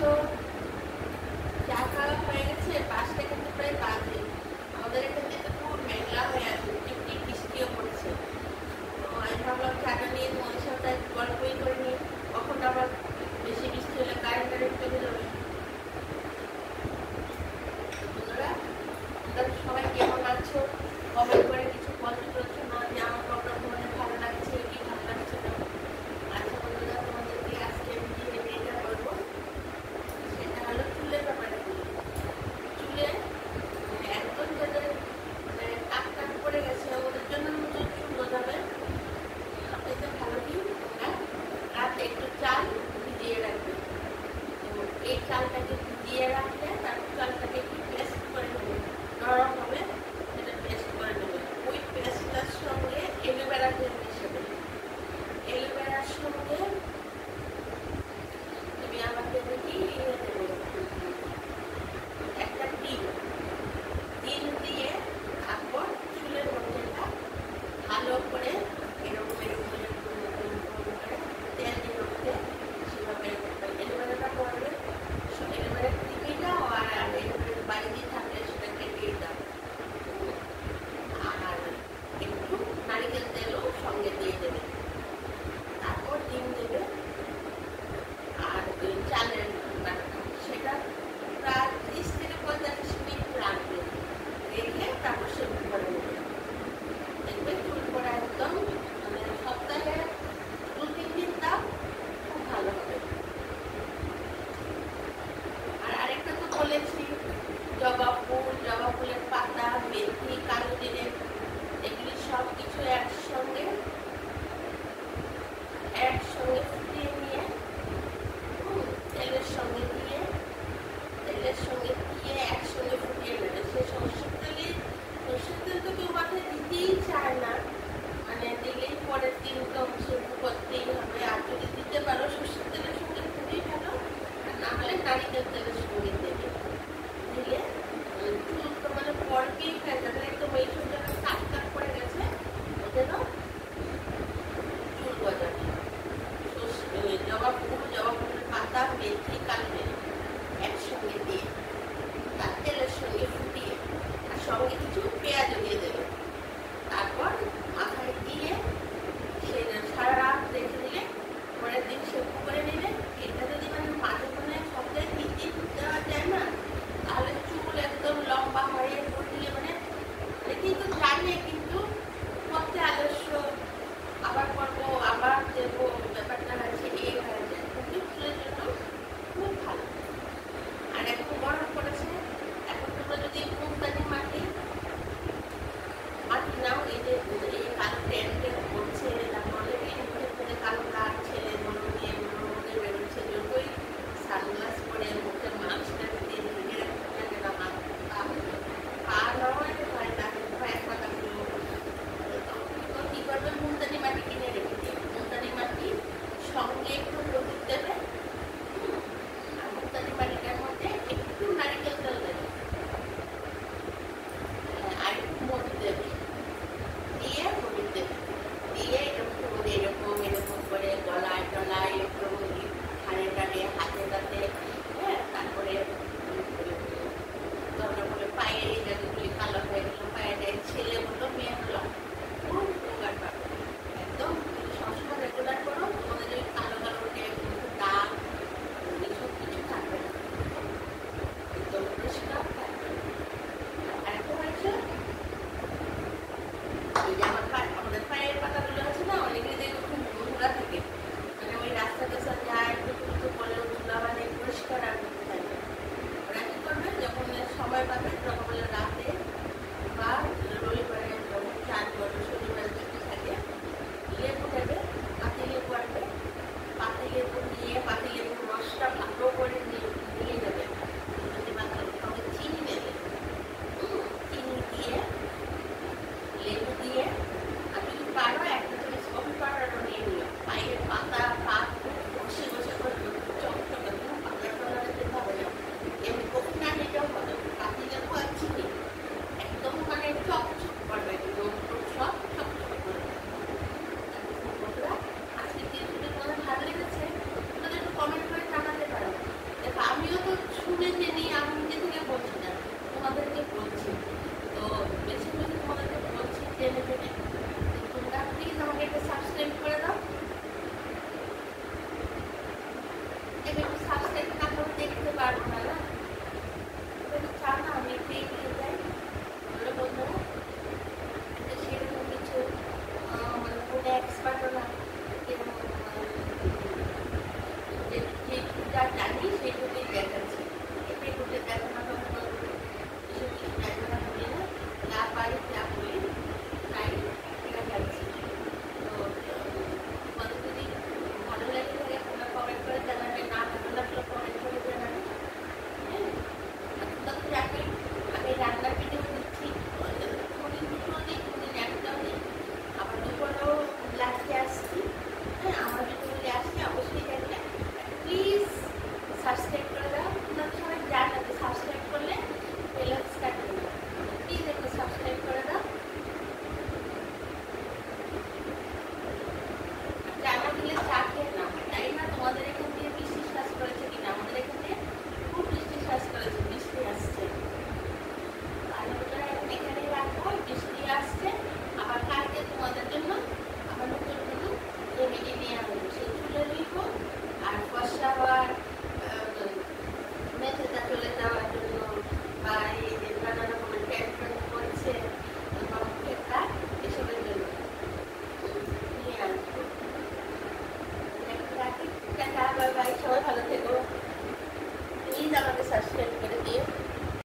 আছো? চা খাওয়া হয়ে গেছে? 5টা কিন্তু প্রায় বাজে। আমাদের এখানে তো খুব মেঘলা হয়ে আছে, টিপটিপ বৃষ্টিও পড়ছে। তো আমি ভাবলাম চাটা নিয়ে তোমাদের সাথে গল্পই করে নিই। কখন আবার বেশি বৃষ্টি হলে কারেন্ট চলে যাবে। বন্ধুরা, তোমরা সবাই কেমন আছো? কমেন্ট করে কিছু বলতে পারছো না যে আমার প্রোগ্রাম তোমাদের ভালো লাগছে কি ভালো লাগছে না। আচ্ছা বন্ধুরা, তোমাদেরকে আজকে আমি যে রেমেডিটা বলবো সেটা হলো চুলের ব্যাপারে। চুলে একদম যাদের টাক টাক পড়ে গেছে ওদের জন্য নতুন চুল গজাবে। এতে ভালো কি তোমরা রাতে একটু চাল ভিজিয়ে রাখবে। এই চালটাকে ভিজিয়ে রাখলে তারপর চালটাকে একটু পেস্ট করে নেবে, নরম হবে, এটা পেস্ট করে নেবে। ওই পেস্টটার সঙ্গে এলোভেরা জেল মিশাবে। এলোভেরার সঙ্গে তুমি আমাকে দেখি দেবে একটা ডিম দিয়ে তারপর চুলের মধ্যেটা ভালো করে এরকম এরকম করে তেল দিয়ে রাখতে সেভাবে এলোভেরাটা করবে। এলোভেরা ক্রিমিটা আর এলোভেরার বাড়িতে থাকলে সেটাকে দিয়ে দাও। আর একটু নারিকেল তেলও সঙ্গে দিয়ে দেবে। তারপর ডিম দেবে আর চালের সেটা প্রায় 30 থেকে 45 মিনিট রাখবে। রেখে তারপর শ্যাম্পু করে নেবে। দেখবে চুল পড়া একদম সপ্তাহে 2-3 দিন দাও, খুব ভালো হবে। আর আরেকটা তো বলেছি, জবা ফুলের পাতা, মেথি, কালো জিরে, এগুলি সব কিছু একসঙ্গে ফুটিয়ে নিয়ে তেলের সঙ্গে দিয়ে একসঙ্গে ফুটিয়ে নেবে। সে সরষের তেল তো কেউ মাথায় দিতেই চায় না, মানে দিলেই পরের দিন তো শ্যাম্পু করতেই হবে। আর যদি দিতে পারো সরষের তেলের সঙ্গে খুবই ভালো, আর না হলে নারিকেল তেলের সঙ্গে দেবে। দিলে চুল তো মানে পরবেই হয়ে যাবে একদম। এই সব যারা কাট কাট পড়ে গেছে ওদেরও চুল গজাবে। জবা ফুলের পাতা, মেথি, কালো